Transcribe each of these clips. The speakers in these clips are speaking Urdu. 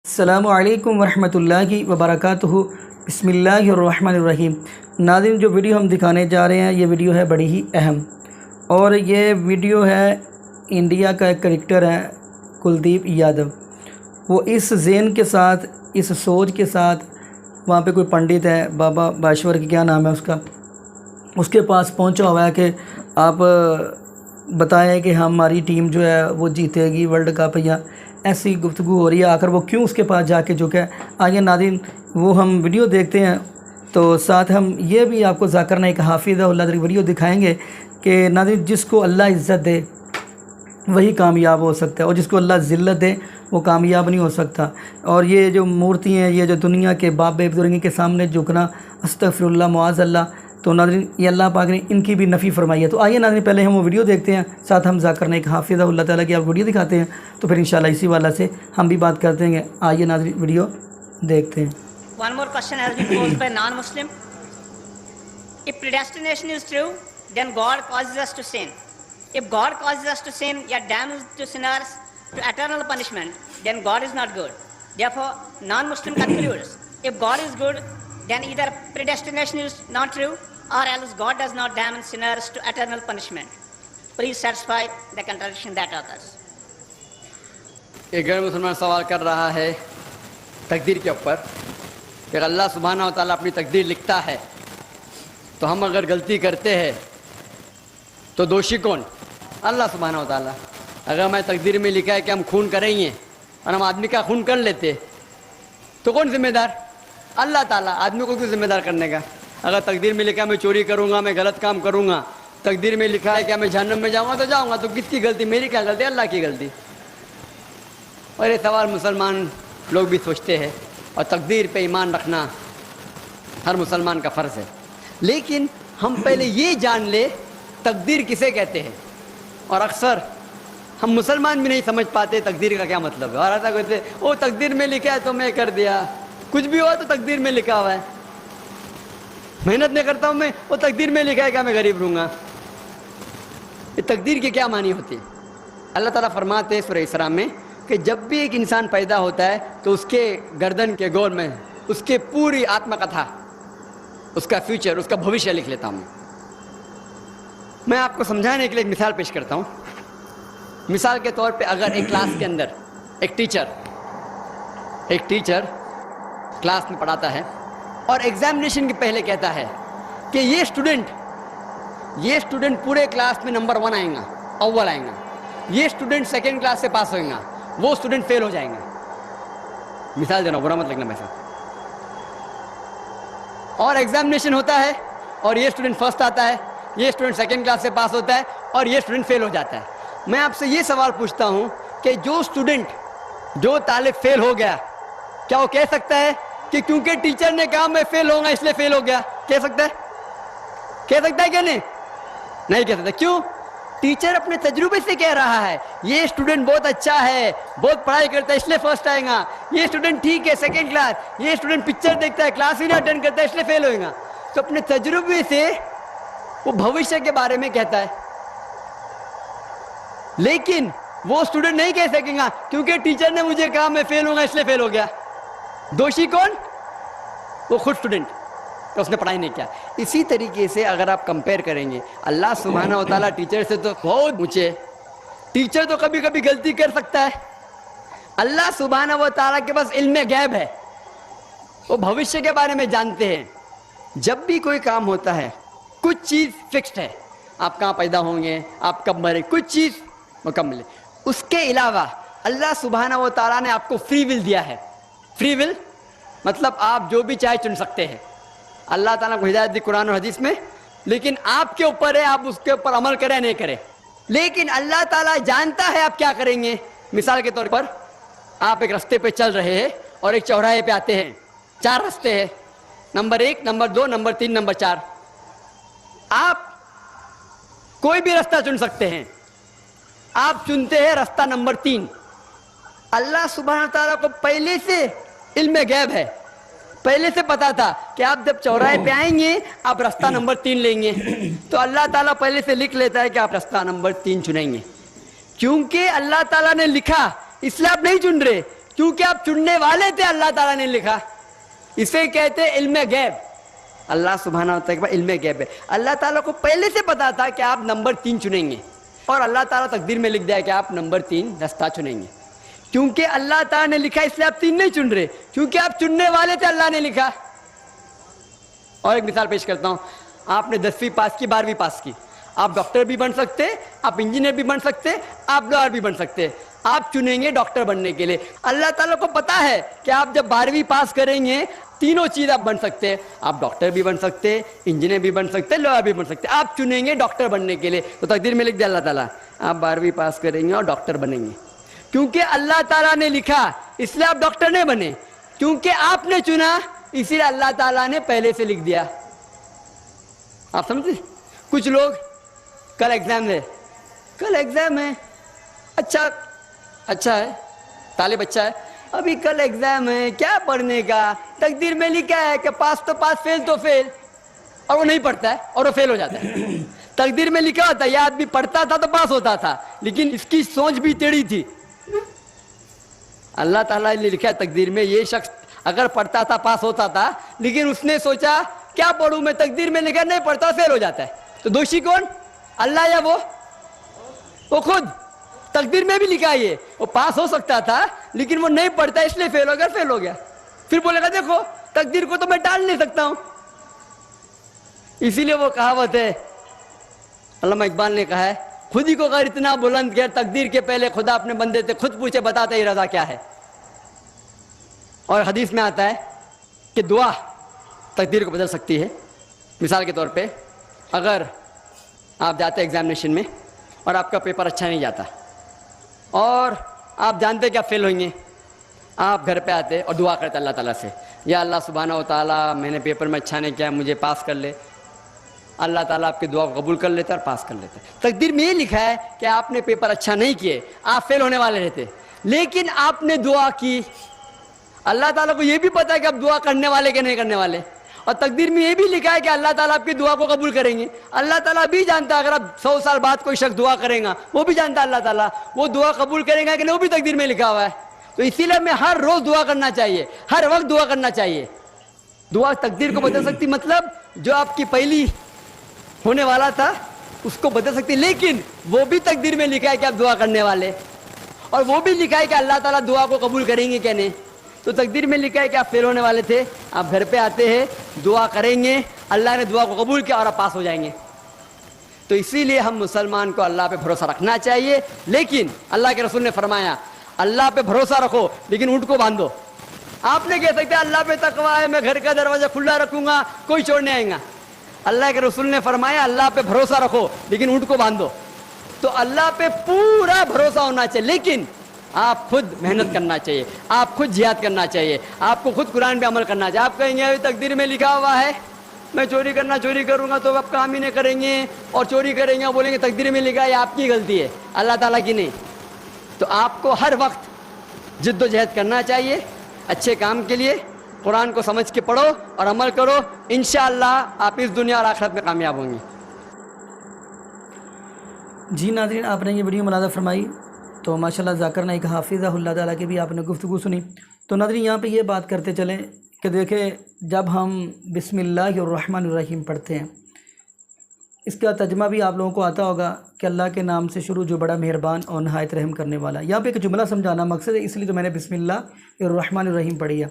السلام علیکم ورحمۃ اللہ وبرکاتہ۔ بسم اللہ الرحمن الرحیم۔ ناظرین، جو ویڈیو ہم دکھانے جا رہے ہیں یہ ویڈیو ہے بڑی ہی اہم، اور یہ ویڈیو ہے انڈیا کا ایک کرکٹر ہے کلدیپ یادو۔ وہ اس ذہن کے ساتھ، اس سوچ کے ساتھ، وہاں پہ کوئی پنڈت ہے، بابا باشور کی کیا نام ہے اس کے پاس پہنچا ہوا ہے کہ آپ بتائیں کہ ہماری ٹیم جو ہے وہ جیتے گی ورلڈ کپ، یا ایسی گفتگو ہو رہی ہے۔ آخر وہ کیوں اس کے پاس جا کے جھکا ہے؟ آئیے ناظرین وہ ہم ویڈیو دیکھتے ہیں، تو ساتھ ہم یہ بھی آپ کو ذاکر نائک حافظہ اللہ تعالی ویڈیو دکھائیں گے کہ ناظرین جس کو اللہ عزت دے وہی کامیاب ہو سکتا ہے، اور جس کو اللہ ذلت دے وہ کامیاب نہیں ہو سکتا۔ اور یہ جو مورتی ہیں، یہ جو دنیا کے باپ بزرگی کے سامنے جھکنا، استغفر اللہ معاذ اللہ، تو ناظرین یہ اللہ پاک نے ان کی بھی نفی فرمائی ہے۔ تو آئیے ناظرین پہلے ہم وہ ویڈیو دیکھتے ہیں، ساتھ ہم ذاکر نائک حافظہ اللہ تعالیٰ کی آپ ویڈیو دکھاتے ہیں، تو پھر انشاءاللہ اسی والا سے ہم بھی بات کرتے ہیں۔ آئیے ناظرین ویڈیو دیکھتے ہیں۔ One more question has been posed by non-Muslim. If predestination is true, then God causes us to sin. If God causes us to sin, yet damns to sinners to eternal punishment, then God is not good. Therefore, non-Muslim concludes, if God is good, then either predestination is not true, or else God does not damn sinners to eternal punishment. Please satisfy the contradiction that occurs. ایک غیر مسلمان سوال کر رہا ہے تقدیر کے اوپر کہ اللہ سبحانہ و تعالیٰ اپنی تقدیر لکھتا ہے، تو ہم اگر غلطی کرتے ہیں تو دوشی کون؟ اللہ سبحانہ و تعالیٰ۔ اگر ہمیں تقدیر میں لکھا ہے کہ ہم خون کریں گے اور ہم آدمی کا خون کر لیتے تو کون ذمہ دار؟ اللہ تعالیٰ۔ آدمی کو کیوں ذمہ دار کرنے کا؟ اگر تقدیر میں لکھا ہے میں چوری کروں گا، میں غلط کام کروں گا، تقدیر میں لکھا ہے کہ میں جہنم میں جاؤں گا تو جاؤں گا، تو کس کی غلطی؟ میری کیا غلطی؟ اللہ کی غلطی۔ اور یہ سوال مسلمان لوگ بھی سوچتے ہیں، اور تقدیر پہ ایمان رکھنا ہر مسلمان کا فرض ہے، لیکن ہم پہلے یہ جان لے تقدیر کسے کہتے ہیں۔ اور اکثر ہم مسلمان بھی نہیں سمجھ پاتے تقدیر کا کیا مطلب ہے، اور ایسا کہتے ہیں وہ تقدیر میں لکھا ہے تو میں کر دیا، کچھ بھی ہوا تو تقدیر میں لکھا ہوا ہے، محنت نہیں کرتا ہوں میں، وہ تقدیر میں لکھا ہے کہ میں غریب رہوں گا۔ یہ تقدیر کی کیا معنی ہوتی ہے؟ اللہ تعالیٰ فرماتے ہیں سورہ اسراء میں کہ جب بھی ایک انسان پیدا ہوتا ہے تو اس کے گردن کے گول میں اس کے پوری آتما کتھا، اس کا فیوچر، اس کا بھوشیہ لکھ لیتا ہوں۔ میں آپ کو سمجھانے کے لیے ایک مثال پیش کرتا ہوں۔ مثال کے طور پہ اگر ایک کلاس کے اندر ایک ٹیچر کلاس میں پڑھاتا ہے اور ایگزامینیشن کے پہلے کہتا ہے کہ یہ اسٹوڈنٹ پورے کلاس میں نمبر 1 آئیں گا، اول آئیں گا، یہ اسٹوڈنٹ سیکنڈ کلاس سے پاس ہوئیں گا، وہ اسٹوڈنٹ فیل ہو جائیں گے۔ مثال دینا، برا مت لگنا میرے ساتھ۔ اور ایگزامینیشن ہوتا ہے اور یہ اسٹوڈنٹ فرسٹ آتا ہے، یہ اسٹوڈنٹ سیکنڈ کلاس سے پاس ہوتا ہے، اور یہ اسٹوڈنٹ فیل ہو جاتا ہے۔ میں آپ سے یہ سوال پوچھتا ہوں کہ جو طالب فیل ہو گیا، کیا وہ کہہ سکتا ہے کہ کیونکہ ٹیچر نے کہا میں فیل ہوں گا اس لیے فیل ہو گیا؟ کہہ سکتا ہے کہ نہیں کہہ سکتا؟ کیوں؟ ٹیچر اپنے تجربے سے کہہ رہا ہے یہ اسٹوڈنٹ بہت اچھا ہے، بہت پڑھائی کرتا ہے اس لیے فرسٹ آئے گا، یہ اسٹوڈنٹ ٹھیک ہے سیکنڈ کلاس، یہ اسٹوڈنٹ پکچر دیکھتا ہے کلاس ہی نہیں اٹینڈ کرتا ہے اس لیے فیل ہوئے گا۔ تو اپنے تجربے سے وہ بھوشیہ کے بارے میں کہتا ہے، لیکن وہ اسٹوڈنٹ نہیں کہہ سکے گا کیونکہ ٹیچر نے مجھے کہا میں فیل ہوں گا اس لیے فیل ہو گیا۔ دوشی کون؟ وہ خود اسٹوڈنٹ، تو اس نے پڑھائی نہیں کیا۔ اسی طریقے سے اگر آپ کمپیئر کریں گے، اللہ سبحانہ و تعالیٰ ٹیچر سے تو بہت اونچے، ٹیچر تو کبھی کبھی غلطی کر سکتا ہے۔ اللہ سبحانہ و تعالیٰ کے پاس علم غیب ہے، وہ بھوشیہ کے بارے میں جانتے ہیں۔ جب بھی کوئی کام ہوتا ہے کچھ چیز فکسڈ ہے، آپ کہاں پیدا ہوں گے، آپ کب مریں، کچھ چیز مکمل ہے۔ اس کے علاوہ اللہ سبحانہ و تعالیٰ نے آپ کو فری ول دیا ہے۔ فری ول مطلب آپ جو بھی چاہے چن سکتے ہیں۔ اللہ تعالیٰ کو ہدایت دی قرآن اور حدیث میں، لیکن آپ کے اوپر ہے آپ اس کے اوپر عمل کریں نہیں کریں۔ لیکن اللہ تعالیٰ جانتا ہے آپ کیا کریں گے۔ مثال کے طور پر آپ ایک رستے پہ چل رہے ہیں اور ایک چوراہے پہ آتے ہیں، 4 رستے ہیں، نمبر 1، نمبر 2، نمبر 3، نمبر 4۔ آپ کوئی بھی رستہ چن سکتے ہیں، آپ چنتے ہیں رستہ نمبر 3۔ اللہ سبحانہ تعالیٰ کو پہلے سے علم غیب ہے، پہلے سے پتا تھا کہ آپ جب چوراہے پہ آئیں گے آپ رستہ نمبر 3 لیں گے، تو اللہ تعالیٰ پہلے سے لکھ لیتا ہے کہ آپ رستہ نمبر 3 چنیں گے، کیونکہ اللہ تعالیٰ نے لکھا اس لیے آپ نہیں چن رہے، کیونکہ آپ چننے والے تھے, اللہ تعالیٰ نے لکھا. اسے کہتے ہیں علم غیب. اللہ سبحانہ و تعالیٰ علم غیب ہے. اللہ تعالیٰ کو پہلے سے پتا تھا کہ آپ نمبر 3 چنیں گے, اور اللہ تعالیٰ تقدیر میں لکھ دیا کہ آپ نمبر 3 رستہ چنیں گے. کیونکہ اللہ تعالیٰ نے لکھا اس لیے آپ 3 نہیں چن رہے, کیونکہ آپ چننے والے تھے, اللہ نے لکھا. اور ایک مثال پیش کرتا ہوں. آپ نے 10ویں پاس کی, 12ویں پاس کی, آپ ڈاکٹر بھی بن سکتے, آپ انجینئر بھی بن سکتے, آپ لائر بھی بن سکتے. آپ چنیں گے ڈاکٹر بننے کے لیے. اللہ تعالیٰ کو پتا ہے کہ آپ جب 12ویں پاس کریں گے تینوں چیز آپ بن سکتے ہیں. آپ ڈاکٹر بھی بن سکتے, انجینئر بھی بن سکتے, لائر بھی بن سکتے. آپ چنیں گے ڈاکٹر بننے کے لیے, تو تقدیر میں لکھ دیا اللہ تعالیٰ آپ 12ویں پاس کریں گے اور ڈاکٹر بنیں گے. کیونکہ اللہ تعالیٰ نے لکھا اس لیے آپ ڈاکٹر نہیں بنے, کیونکہ آپ نے چنا اسی لیے اللہ تعالیٰ نے پہلے سے لکھ دیا. آپ سمجھتے؟ کچھ لوگ کل ایگزام ہے, اچھا ہے, طالب اچھا ہے, ابھی کل ایگزام ہے, کیا پڑھنے کا, تقدیر میں لکھا ہے کہ پاس تو پاس, فیل تو فیل, اور وہ نہیں پڑھتا ہے اور وہ فیل ہو جاتا ہے. تقدیر میں لکھا ہوتا ہے یہ آدمی پڑھتا تھا تو پاس ہوتا تھا, لیکن اس کی سوچ بھی ٹیڑھی تھی. اللہ تعالیٰ نے لکھا ہے تقدیر میں یہ شخص اگر پڑھتا تھا پاس ہوتا تھا, لیکن اس نے سوچا کیا پڑھوں میں, تقدیر میں لکھا نہیں پڑھتا فیل ہو جاتا ہے. تو دوشی کون, اللہ یا وہ خود؟ تقدیر میں بھی لکھا یہ وہ پاس ہو سکتا تھا لیکن وہ نہیں پڑھتا اس لیے فیل ہو گیا, فیل ہو گیا. پھر بولے گا دیکھو تقدیر کو تو میں ٹال نہیں سکتا ہوں. اسی لیے وہ کہاوت ہے, علامہ اقبال نے کہا ہے, خود ہی کو اگر اتنا بلند کیا, تقدیر کے پہلے خدا اپنے بندے سے خود پوچھے بتاتے ہی رضا کیا ہے. اور حدیث میں آتا ہے کہ دعا تقدیر کو بدل سکتی ہے. مثال کے طور پہ اگر آپ جاتے ایگزامینیشن میں اور آپ کا پیپر اچھا نہیں جاتا اور آپ جانتے کہ آپ فیل ہوئیں گے, آپ گھر پہ آتے اور دعا کرتے اللہ تعالیٰ سے, یا اللہ سبحانہ و تعالیٰ میں نے پیپر میں اچھا نہیں کیا, مجھے پاس کر لے. اللہ تعالیٰ آپ کی دعا کو قبول کر لیتا ہے اور پاس کر لیتا ہے. تقدیر میں یہ لکھا ہے کہ آپ نے پیپر اچھا نہیں کیے, آپ فیل ہونے والے رہتے, لیکن آپ نے دعا کی. اللہ تعالیٰ کو یہ بھی پتا ہے کہ آپ دعا کرنے والے کہ نہیں کرنے والے, اور تقدیر میں یہ بھی لکھا ہے کہ اللہ تعالیٰ آپ کی دعا کو قبول کریں گے. اللہ تعالیٰ بھی جانتا ہے اگر آپ 100 سال بعد کوئی شخص دعا کرے گا, وہ بھی جانتا ہے اللہ تعالیٰ وہ دعا قبول کرے گا کہ نہیں, وہ بھی تقدیر میں لکھا ہوا ہے. تو اسی لیے ہمیں ہر روز دعا کرنا چاہیے, ہر وقت دعا کرنا چاہیے. دعا تقدیر کو بدل سکتی, مطلب جو آپ کی پہلی ہونے والا تھا اس کو بدل سکتی, لیکن وہ بھی تقدیر میں لکھا ہے کہ آپ دعا کرنے والے, اور وہ بھی لکھا ہے کہ اللہ تعالیٰ دعا کو قبول کریں گے کہ نہیں. تو تقدیر میں لکھا ہے کہ آپ فیل ہونے والے تھے, آپ گھر پہ آتے ہیں, دعا کریں گے, اللہ نے دعا کو قبول کیا اور آپ پاس ہو جائیں گے. تو اسی لیے ہم مسلمان کو اللہ پہ بھروسہ رکھنا چاہیے, لیکن اللہ کے رسول نے فرمایا اللہ پہ بھروسہ رکھو لیکن اونٹ کو باندھو. آپ نے کہہ سکتے اللہ پہ تقویٰ ہے, میں گھر کا دروازہ کھلا رکھوں گا, کوئی چور نہیں آئے گا. اللہ کے رسول نے فرمایا اللہ پہ بھروسہ رکھو لیکن اونٹ کو باندھو. تو اللہ پہ پورا بھروسہ ہونا چاہیے, لیکن آپ خود محنت کرنا چاہیے, آپ خود جہاد کرنا چاہیے, آپ کو خود قرآن پہ عمل کرنا چاہیے. آپ کہیں گے تقدیر میں لکھا ہوا ہے میں چوری کروں گا تو آپ کام ہی نہیں کریں گے, اور چوری کریں گے بولیں گے تقدیر میں لکھا ہے, آپ کی غلطی ہے, اللہ تعالیٰ کی نہیں. تو آپ کو ہر وقت جد و جہد کرنا چاہیے اچھے کام کے لیے. قرآن کو سمجھ کے پڑھو اور عمل کرو, انشاءاللہ آپ اس دنیا اور آخرت میں کامیاب ہوں گے. جی ناظرین, آپ نے یہ ویڈیو ملاحظہ فرمائی تو ماشاءاللہ ذاکر نائک حافظہ اللہ تعالیٰ کی بھی آپ نے گفتگو سنی. تو ناظرین یہاں پہ یہ بات کرتے چلیں کہ دیکھیں جب ہم بسم اللہ الرحمن الرحیم پڑھتے ہیں, اس کا ترجمہ بھی آپ لوگوں کو آتا ہوگا کہ اللہ کے نام سے شروع جو بڑا مہربان اور نہایت رحم کرنے والا. یہاں پہ ایک جملہ سمجھانا مقصد ہے, اس لیے تو میں نے بسم اللہ الرحمن الرحیم پڑھی ہے.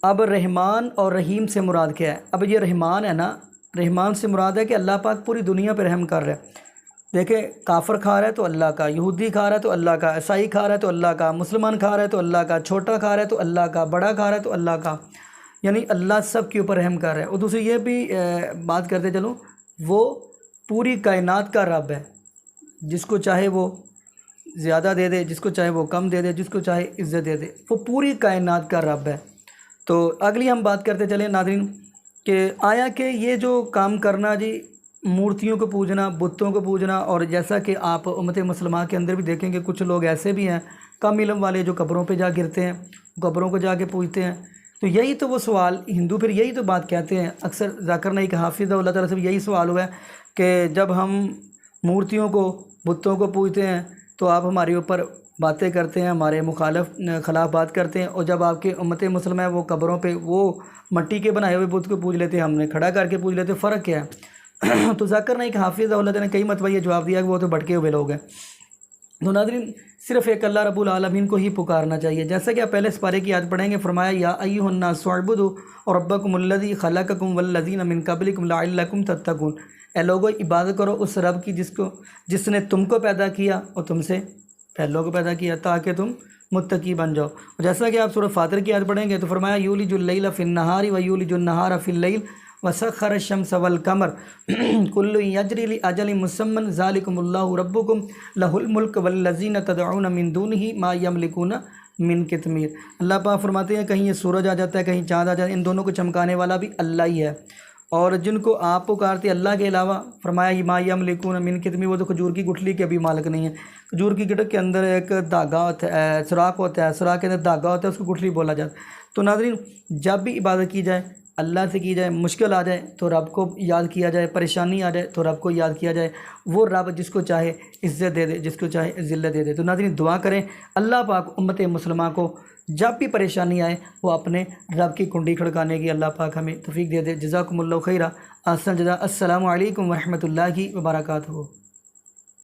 اب رحمان اور رحیم سے مراد کیا ہے؟ اب یہ رحمان ہے نا, رحمان سے مراد ہے کہ اللہ پاک پوری دنیا پہ رحم کر رہا ہے. دیکھیں کافر کھا رہا ہے تو اللہ کا, یہودی کھا رہا ہے تو اللہ کا, عیسائی کھا رہا ہے تو اللہ کا, مسلمان کھا رہا ہے تو اللہ کا, چھوٹا کھا رہا ہے تو اللہ کا, بڑا کھا رہا ہے تو اللہ کا, یعنی اللہ سب کے اوپر رحم کر رہا ہے. اور دوسری یہ بھی بات کرتے چلوں, وہ پوری کائنات کا رب ہے, جس کو چاہے وہ زیادہ دے دے, جس کو چاہے وہ کم دے دے, جس کو چاہے عزت دے دے, وہ پوری کائنات کا رب ہے. تو اگلی ہم بات کرتے چلیں ناظرین کہ آیا کہ یہ جو کام کرنا جی مورتیوں کو پوجنا, بتوں کو پوجنا, اور جیسا کہ آپ امت مسلمہ کے اندر بھی دیکھیں گے کچھ لوگ ایسے بھی ہیں کم علم والے جو قبروں پہ جا گرتے ہیں, قبروں کو جا کے پوجتے ہیں. تو یہی تو وہ سوال ہندو پھر یہی تو بات کہتے ہیں اکثر, ذاکر نائک حافظہ اللہ تعالیٰ سے بھی یہی سوال ہوا ہے کہ جب ہم مورتیوں کو بتوں کو پوجتے ہیں تو آپ ہمارے اوپر باتیں کرتے ہیں، ہمارے خلاف بات کرتے ہیں، اور جب آپ کے امت مسلمہ ہے وہ قبروں پہ وہ مٹی کے بنائے ہوئے بت کو پوج لیتے ہیں، ہم نے کھڑا کر کے پوج لیتے ہیں، فرق کیا ہے؟ تو ذاکر نائک حافظ اللہ نے کئی مرتبہ یہ جواب دیا کہ وہ تو بھٹکے ہوئے لوگ ہیں۔ تو ناظرین صرف ایک اللہ رب العالمین کو ہی پکارنا چاہیے، جیسا کہ آپ پہلے اس پارے کی آیت پڑھیں گے، فرمایا یا ایھا الناس اعبدوا ربکم الذی خلقکم والذین من قبلکم لعلکم تتقون، اے لوگو عبادت کرو اس رب کی جس نے تم کو پیدا کیا اور تم سے پہلوں کو پیدا کیا تاکہ تم متقی بن جاؤ۔ اور جیسا کہ آپ سورہ فاطر کی آیت پڑھیں گے تو فرمایا یولج اللیل فی النہار ویولج النہار فی اللیل وسخر الشمس والقمر کل یجری لاجل مسمى ذلکم اللہ ربکم لہ الملک والذین تدعون من دونہ ما یملکون من قطمیر۔ اللہ پاک فرماتے ہیں کہیں یہ سورج آ جاتا ہے، کہیں چاند آ جاتا ہے، ان دونوں کو چمکانے والا بھی اللہ ہی ہے، اور جن کو آپ پکارتے اللہ کے علاوہ، فرمایا ما یملکون من قطمیر، وہ تو کھجور کی گٹھلی کے بھی مالک نہیں ہے۔ کھجور کی گٹک کے اندر ایک دھاگا ہوتا ہے، سوراخ ہوتا ہے، سوراخ کے اندر دھاگا ہوتا ہے، اس کو گٹھلی بولا جاتا ہے۔ تو ناظرین جب بھی عبادت کی جائے اللہ سے کی جائے، مشکل آ جائے تو رب کو یاد کیا جائے، پریشانی آ جائے تو رب کو یاد کیا جائے، وہ رب جس کو چاہے عزت دے دے، جس کو چاہے ذلت دے دے۔ تو ناظرین دعا کریں اللہ پاک امت مسلمہ کو جب بھی پریشانی آئے وہ اپنے رب کی کنڈی کھڑکانے کی اللہ پاک ہمیں توفیق دے دے۔ جزاکم اللہ خیرہ، احسن جزا۔ السلام علیکم ورحمۃ اللہ وبرکاتہ۔